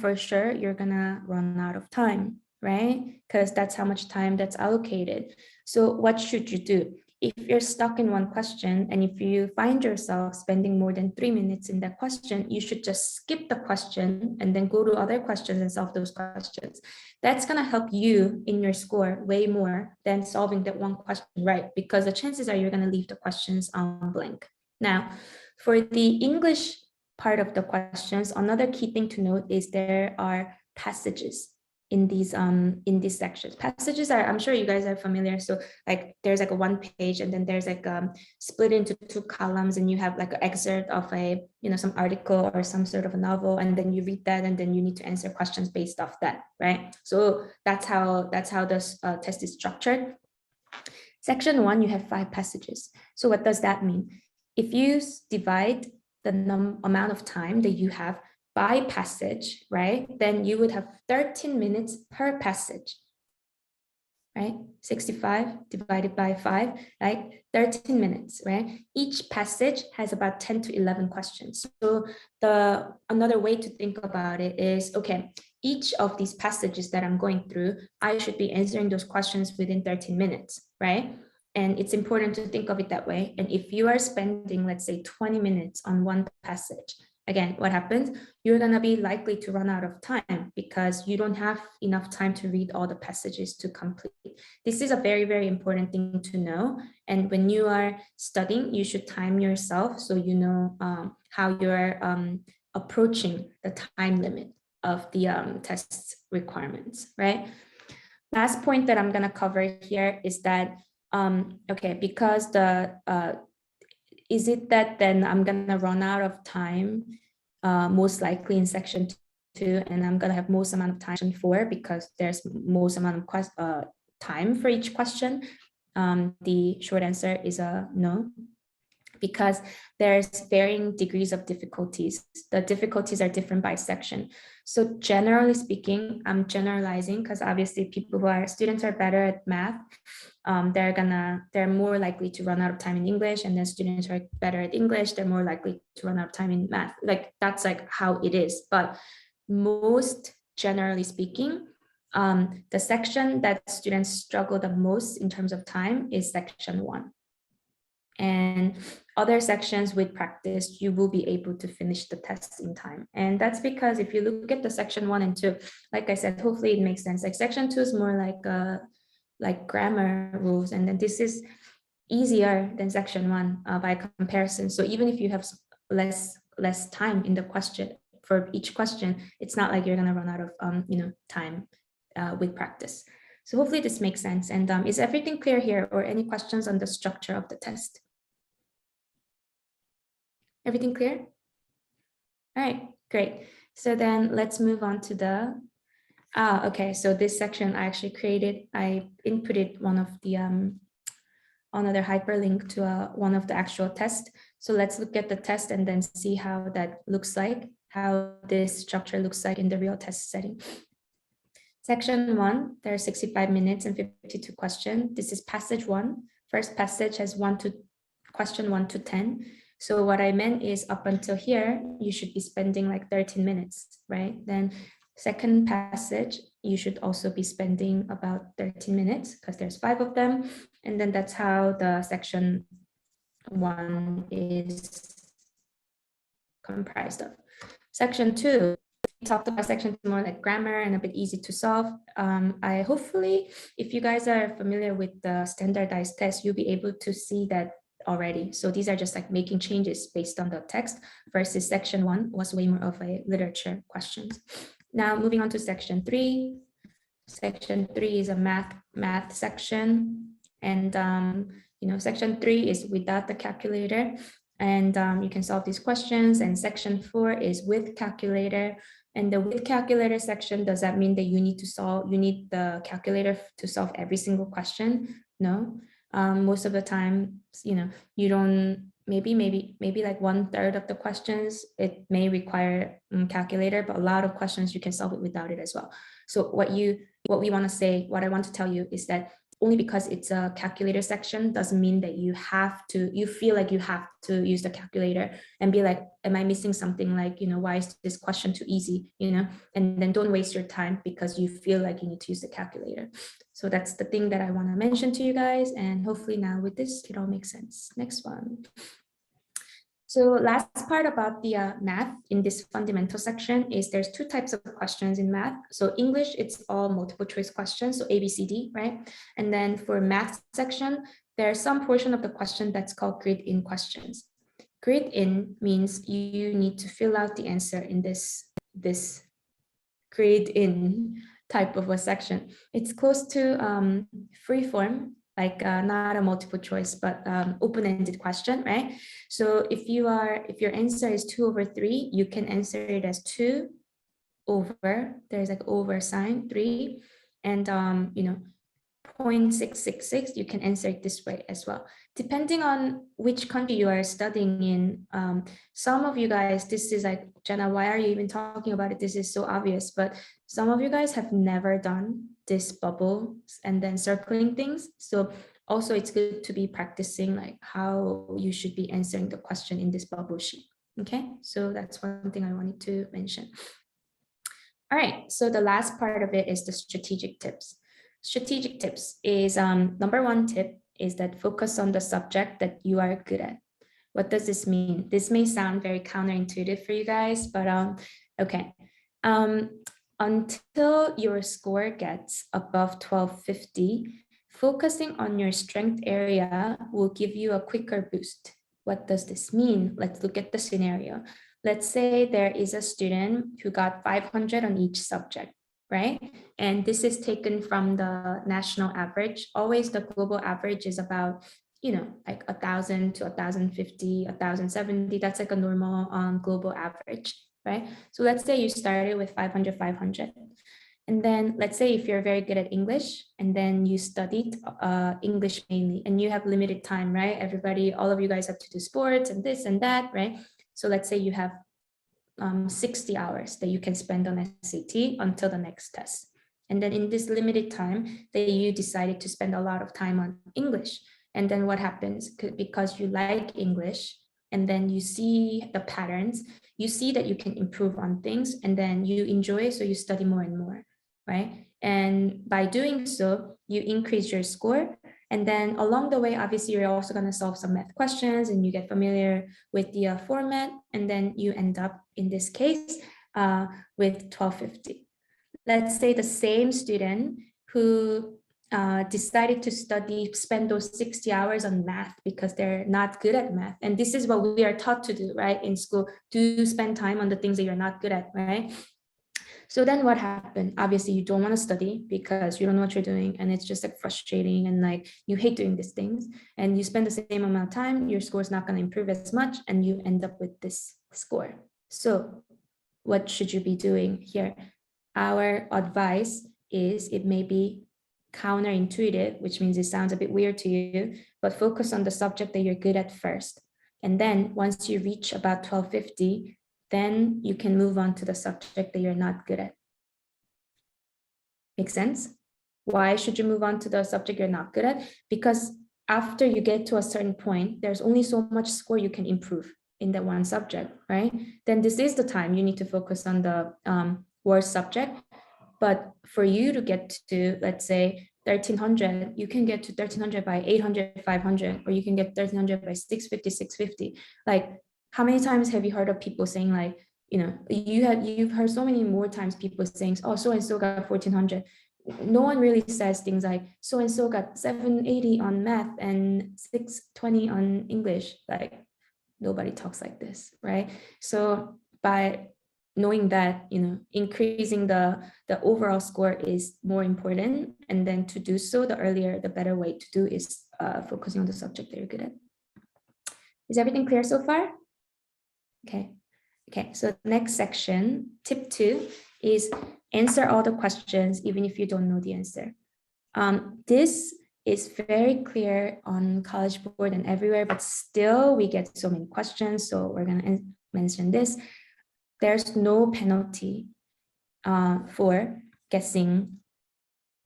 for sure you're gonna run out of time, right? Because that's how much time that's allocated. So what should you do? If you're stuck in one question and if you find yourself spending more than 3 minutes in that question, you should just skip the question and then go to other questions and solve those questions. That's gonna help you in your score way more than solving that one question right, because the chances are you're gonna leave the questions on blank. Now, for the English part of the questions, another key thing to note is there are passages in these sections. Passages are, I'm sure you guys are familiar. So like there's like a 1 page and then there's like split into 2 columns, and you have like an excerpt of a some article or some sort of a novel, and then you read that and then you need to answer questions based off that, right? So that's how this test is structured. Section 1, you have 5 passages. So what does that mean? If you divide the amount of time that you have by passage, right? Then you would have 13 minutes per passage, right? 65 divided by 5, right? 13 minutes, right? Each passage has about 10 to 11 questions. So another way to think about it is, okay, each of these passages that I'm going through, I should be answering those questions within 13 minutes, right? And it's important to think of it that way. And if you are spending, let's say, 20 minutes on one passage, again, what happens? You're going to be likely to run out of time because you don't have enough time to read all the passages to complete. This is a very, very important thing to know. And when you are studying, you should time yourself so you know how you're approaching the time limit of the test requirements, right? Last point that I'm going to cover here is that, okay, because is it that then I'm going to run out of time, most likely in section 2, and I'm going to have most amount of time in 4 because there's most amount of time for each question? The short answer is no, because there's varying degrees of difficulties. The difficulties are different by section. So generally speaking, I'm generalizing because obviously students are better at math. They're more likely to run out of time in English, and then students are better at English, they're more likely to run out of time in math. Like that's like how it is. But most generally speaking, the section that students struggle the most in terms of time is section 1. And other sections with practice, you will be able to finish the test in time. And that's because if you look at the section 1 and 2, like I said, hopefully it makes sense. Like section 2 is more like grammar rules. And then this is easier than section 1 by comparison. So even if you have less time in the question for each question, it's not like you're going to run out of time with practice. So hopefully this makes sense. And is everything clear here, or any questions on the structure of the test? Everything clear? All right, great. So then let's move on to the, okay, so this section I actually created, I inputted one of the, another hyperlink to one of the actual tests. So let's look at the test and then see how that looks like, how this structure looks like in the real test setting. Section 1, there are 65 minutes and 52 questions. This is passage 1. First passage has question 1 to 10. So what I meant is up until here, you should be spending like 13 minutes, right? Then second passage, you should also be spending about 13 minutes because there's 5 of them. And then that's how the section 1 is comprised of. Section 2, we talked about section more like grammar and a bit easy to solve. I hopefully, if you guys are familiar with the standardized test, you'll be able to see that already. So these are just like making changes based on the text, versus section 1 was way more of a literature questions. Now moving on to section 3. Section 3 is a math section, and section 3 is without the calculator, and you can solve these questions. And section 4 is with calculator. And the with calculator section, does that mean that you need the calculator to solve every single question? No. Most of the time, you don't, maybe like 1/3 of the questions, it may require calculator, but a lot of questions you can solve it without it as well. So what I want to tell you is that only because it's a calculator section doesn't mean that you feel like you have to use the calculator and be like, am I missing something? Like, why is this question too easy? And then don't waste your time because you feel like you need to use the calculator. So that's the thing that I want to mention to you guys. And hopefully now with this, it all makes sense. Next one. So last part about the math in this fundamental section is there's 2 types of questions in math. So English, it's all multiple choice questions, so A, B, C, D, right? And then for math section, there's some portion of the question that's called grid-in questions. Grid-in means you need to fill out the answer in this grid-in type of a section. It's close to free form, like not a multiple choice, but open-ended question, right? So if your answer is 2/3, you can answer it as 2 over, there's like over sign 3. And 0.666, you can answer it this way as well. Depending on which country you are studying in, some of you guys, this is like, Jenna, why are you even talking about it? This is so obvious, but some of you guys have never done this bubble and then circling things. So also it's good to be practicing like how you should be answering the question in this bubble sheet. Okay, so that's one thing I wanted to mention. All right, so the last part of it is the strategic tips. Strategic tips is number one tip is that focus on the subject that you are good at. What does this mean? This may sound very counterintuitive for you guys, but okay. Until your score gets above 1250, focusing on your strength area will give you a quicker boost. What does this mean? Let's look at the scenario. Let's say there is a student who got 500 on each subject, right? And this is taken from the national average. Always the global average is about, you know, like 1,000 to 1,050, 1,070. That's like a normal global average, right? So let's say you started with 500, 500. And then let's say if you're very good at English and then you studied English mainly and you have limited time, right? Everybody, all of you guys have to do sports and this and that, right? So let's say you have 60 hours that you can spend on SAT until the next test. And then in this limited time that you decided to spend a lot of time on English. And then what happens? Because you like English and then you see the patterns, you see that you can improve on things and then you enjoy, so you study more and more, right? And by doing so, you increase your score. And then along the way, obviously, you're also going to solve some math questions and you get familiar with the format. And then you end up, in this case, with 1250. Let's say the same student who decided to spend those 60 hours on math because they're not good at math. And this is what we are taught to do, right? In school, to spend time on the things that you're not good at, right? So then what happened? Obviously, you don't want to study because you don't know what you're doing. And it's just like frustrating and like you hate doing these things. And you spend the same amount of time, your score is not going to improve as much. And you end up with this score. So what should you be doing here? Our advice is, it may be counterintuitive, which means it sounds a bit weird to you, but focus on the subject that you're good at first. And then once you reach about 1250, then you can move on to the subject that you're not good at. Make sense? Why should you move on to the subject you're not good at? Because after you get to a certain point, there's only so much score you can improve in that one subject, right? Then this is the time you need to focus on the worst subject. But for you to get to, let's say, 1,300, you can get to 1,300 by 800, 500, or you can get 1,300 by 650, 650. Like, how many times have you heard of people saying like, you know, you've heard so many more times people saying, oh, so-and-so got 1,400. No one really says things like so-and-so got 780 on math and 620 on English. Like, nobody talks like this, right? So by knowing that, you know, increasing the overall score is more important. And then to do so, the earlier, the better way to do is focusing on the subject that you're good at. Is everything clear so far? Okay, so next section, tip 2 is answer all the questions, even if you don't know the answer. This is very clear on College Board and everywhere, but still we get so many questions. So we're gonna mention this. There's no penalty for guessing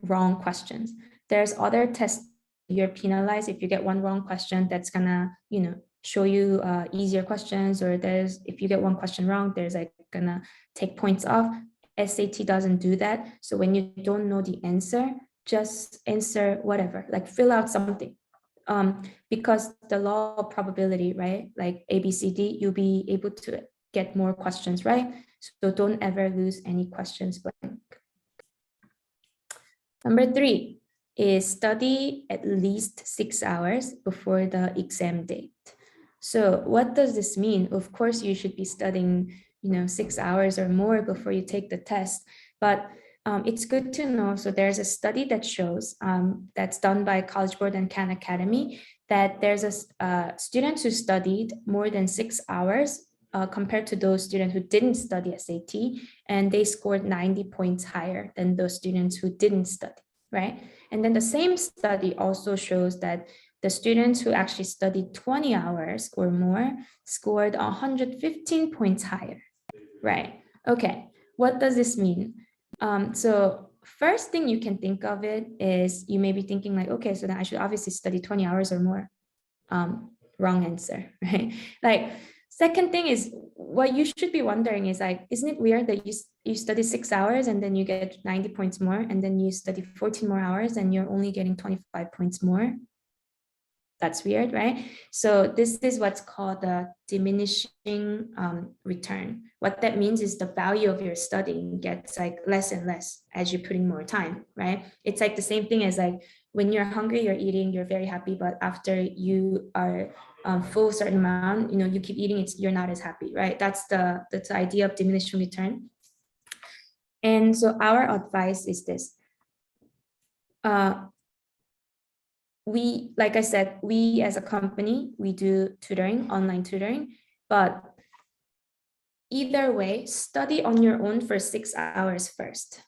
wrong questions. There's other tests you're penalized if you get one wrong question. That's gonna, you know, show you easier questions, or there's, if you get one question wrong, there's like gonna take points off. SAT doesn't do that. So when you don't know the answer, just answer whatever, like fill out something. Because the law of probability, right? Like A, B, C, D, you'll be able to get more questions, right? So don't ever lose any questions blank. Number 3 is study at least 6 hours before the exam date. So what does this mean? Of course, you should be studying, you know, 6 hours or more before you take the test, but it's good to know. So there's a study that shows, that's done by College Board and Khan Academy, that there's a students who studied more than 6 hours compared to those students who didn't study SAT, and they scored 90 points higher than those students who didn't study, right? And then the same study also shows that the students who actually studied 20 hours or more scored 115 points higher, right? Okay, what does this mean? So first thing you can think of it is you may be thinking like, okay, so then I should obviously study 20 hours or more. Wrong answer, right? Like, second thing is what you should be wondering is like, isn't it weird that you study 6 hours and then you get 90 points more, and then you study 14 more hours and you're only getting 25 points more? That's weird, right? So this is what's called the diminishing return. What that means is the value of your studying gets like less and less as you put in more time, right? It's like the same thing as like when you're hungry, you're eating, you're very happy, but after you are full a certain amount, you know, you keep eating, you're not as happy, right? That's the idea of diminishing return. And so our advice is this. We, like I said, we as a company, we do tutoring, online tutoring, but either way, study on your own for 6 hours first.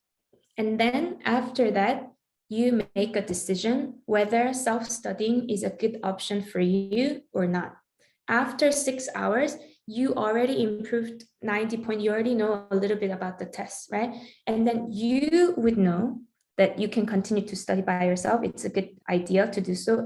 And then after that, you make a decision whether self-studying is a good option for you or not. After 6 hours, you already improved 90 points. You already know a little bit about the test, right? And then you would know that you can continue to study by yourself. It's a good idea to do so.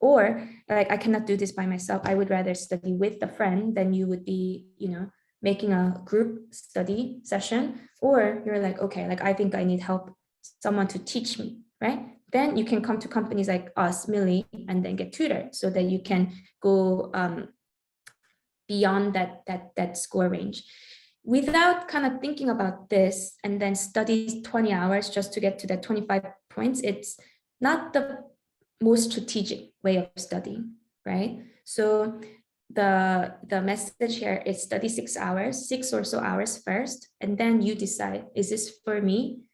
Or like, I cannot do this by myself, I would rather study with a friend, than you would be, you know, making a group study session. Or you're like, okay, like I think I need help, someone to teach me, right? Then you can come to companies like us, Millie, and then get tutored so that you can go beyond that score range. Without kind of thinking about this and then study 20 hours just to get to that 25 points, it's not the most strategic way of studying, right? So the message here is study 6 hours, 6 or so hours first, and then you decide, is this for me?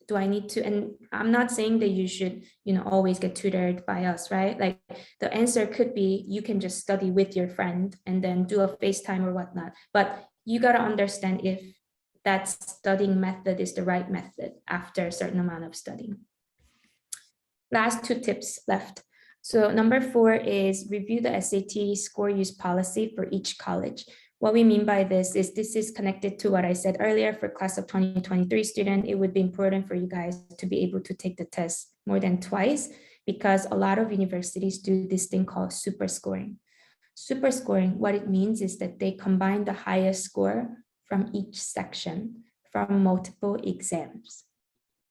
Do I need to? And I'm not saying that you should, you know, always get tutored by us, right? Like the answer could be you can just study with your friend and then do a FaceTime or whatnot. But you got to understand if that studying method is the right method after a certain amount of studying. Last 2 tips left. So number 4 is review the SAT score use policy for each college. What we mean by this is connected to what I said earlier. For class of 2023 student, it would be important for you guys to be able to take the test more than twice, because a lot of universities do this thing called super scoring. Super scoring, what it means is that they combine the highest score from each section from multiple exams.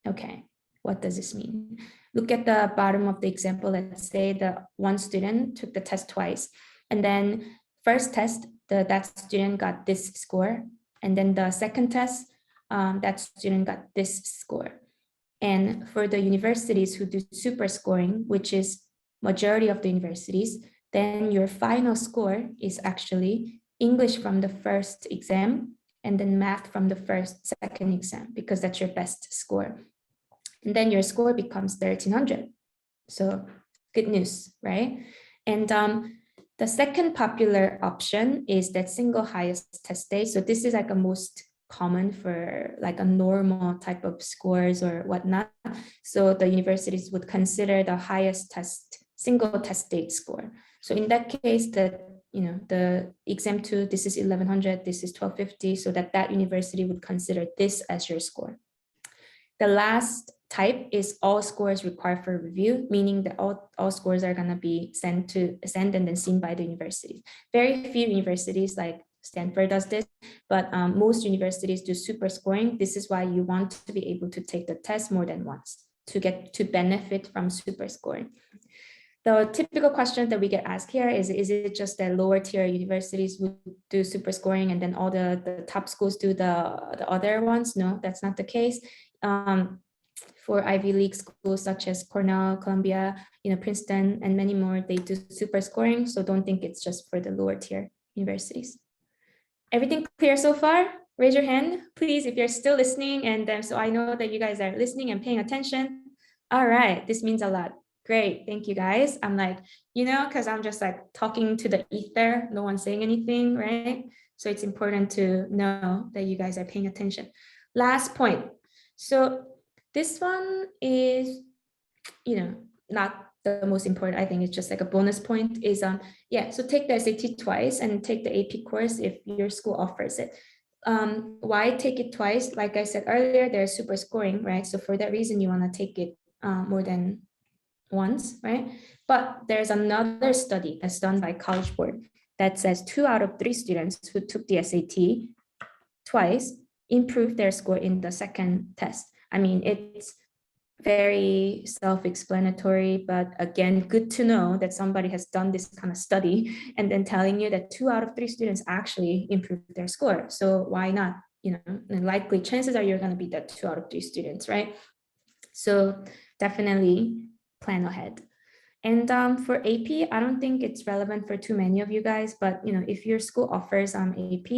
Okay, what does this mean? Look at the bottom of the example. Let's say the one student took the test twice, and then first test, that student got this score, and then the second test, that student got this score. And for the universities who do super scoring, which is majority of the universities, then your final score is actually English from the first exam and then math from the second exam, because that's your best score. And then your score becomes 1300. So good news, right? And the second popular option is that single highest test day. So this is like a most common for like a normal type of scores or whatnot. So the universities would consider the highest single test date score. So in that case, the exam 2, this is 1100, this is 1250, so that university would consider this as your score. The last type is all scores required for review, meaning that all scores are going to be sent and then seen by the university. Very few universities like Stanford does this, but most universities do super scoring. This is why you want to be able to take the test more than once to get to benefit from super scoring. The typical question that we get asked here is it just that lower tier universities would do super scoring and then all the top schools do the other ones? No, that's not the case. For Ivy League schools such as Cornell, Columbia, Princeton, and many more, they do super scoring. So don't think it's just for the lower tier universities. Everything clear so far? Raise your hand, please, if you're still listening. And so I know that you guys are listening and paying attention. All right, this means a lot. Great, thank you guys. I'm like, because I'm just like talking to the ether, no one's saying anything, right? So it's important to know that you guys are paying attention. Last point. So this one is not the most important. I think it's just like a bonus point is, yeah, so take the SAT twice and take the AP course if your school offers it. Why take it twice? Like I said earlier, there's super scoring, right? So for that reason, you want to take it more than once, right? But there's another study that's done by College Board that says 2 out of 3 students who took the SAT twice improved their score in the second test. I mean, it's very self-explanatory, but again, good to know that somebody has done this kind of study and then telling you that 2 out of 3 students actually improved their score. So why not? And likely chances are you're going to be that 2 out of 3 students, right? So definitely plan ahead. And for AP, I don't think it's relevant for too many of you guys, but if your school offers AP,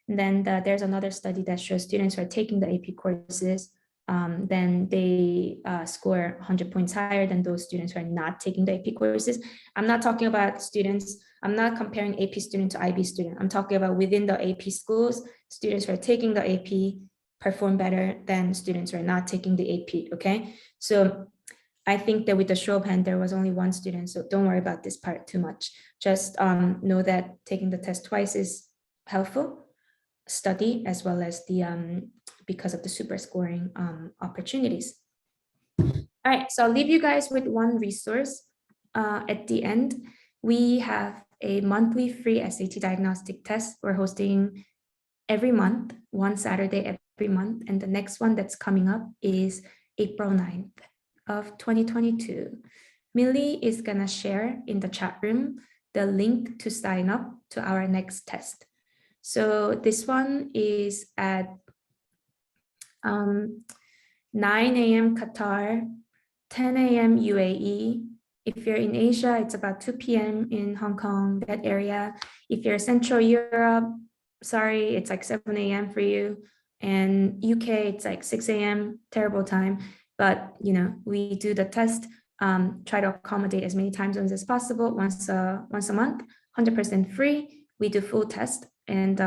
then there's another study that shows students who are taking the AP courses, then they score 100 points higher than those students who are not taking the AP courses. I'm not talking about students, I'm not comparing AP student to IB student. I'm talking about within the AP schools, students who are taking the AP perform better than students who are not taking the AP, okay? So I think that with the show of hand, there was only one student, so don't worry about this part too much. Just know that taking the test twice is helpful, study, as well as the because of the super scoring opportunities. All right, so I'll leave you guys with one resource at the end. We have a monthly free SAT diagnostic test we're hosting every month, one Saturday every month, and the next one that's coming up is April 9th. Of 2022. Millie is gonna share in the chat room the link to sign up to our next test. So this one is at 9 a.m. Qatar, 10 a.m. UAE. If you're in Asia, it's about 2 p.m. in Hong Kong, that area. If you're Central Europe, sorry, it's like 7 a.m. for you. And UK, it's like 6 a.m., terrible time. But we do the test, try to accommodate as many time zones as possible once a month, 100% free. We do full test, and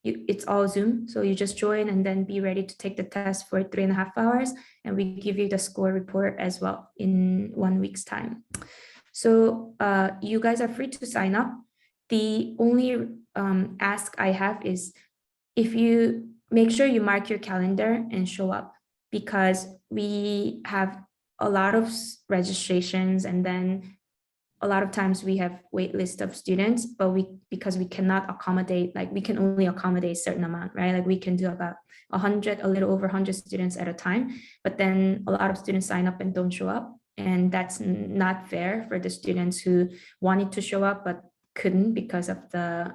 it's all Zoom. So you just join and then be ready to take the test for 3.5 hours. And we give you the score report as well in 1 week's time. So you guys are free to sign up. The only ask I have is if you make sure you mark your calendar and show up, because we have a lot of registrations, and then a lot of times we have wait list of students, but because we cannot accommodate, like we can only accommodate a certain amount, right? Like we can do about 100, a little over 100 students at a time, but then a lot of students sign up and don't show up. And that's not fair for the students who wanted to show up but couldn't because of the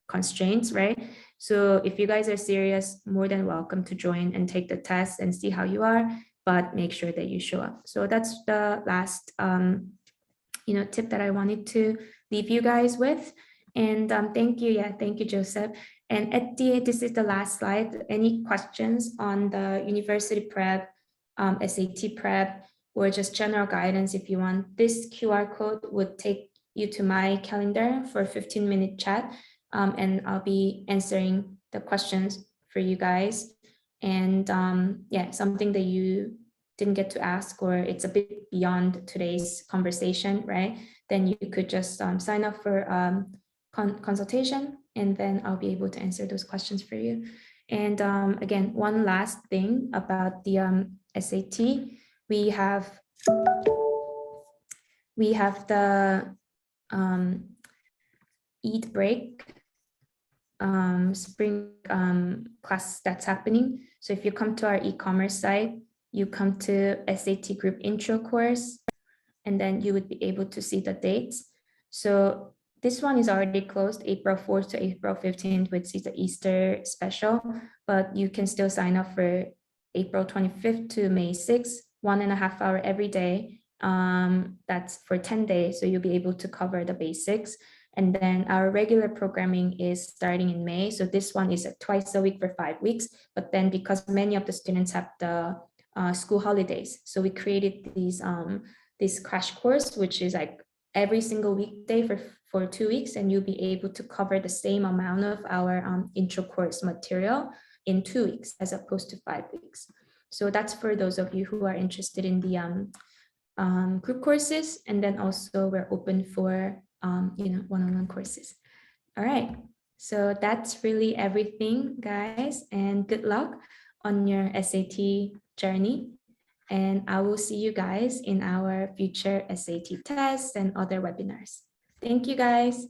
constraints, right? So if you guys are serious, more than welcome to join and take the test and see how you are, but make sure that you show up. So that's the last tip that I wanted to leave you guys with. And thank you. Yeah, thank you, Joseph. And at the end, this is the last slide. Any questions on the university prep, SAT prep, or just general guidance if you want? This QR code would take you to my calendar for a 15-minute chat. And I'll be answering the questions for you guys. And yeah, something that you didn't get to ask, or it's a bit beyond today's conversation, right? Then you could just sign up for consultation, and then I'll be able to answer those questions for you. And again, one last thing about the SAT, we have the Eid break spring class that's happening. So if you come to our e-commerce site, you come to SAT group intro course, and then you would be able to see the dates. So this one is already closed April 4th to April 15th, which is the Easter special, but you can still sign up for April 25th to May 6th, 1.5 hours every day. That's for 10 days. So you'll be able to cover the basics. And then our regular programming is starting in May. So this one is twice a week for 5 weeks. But then because many of the students have the school holidays, so we created this crash course, which is like every single weekday for 2 weeks, and you'll be able to cover the same amount of our intro course material in 2 weeks as opposed to 5 weeks. So that's for those of you who are interested in the group courses, and then also we're open for one-on-one courses. All right, so that's really everything, guys, and good luck on your SAT journey. And I will see you guys in our future SAT tests and other webinars. Thank you, guys.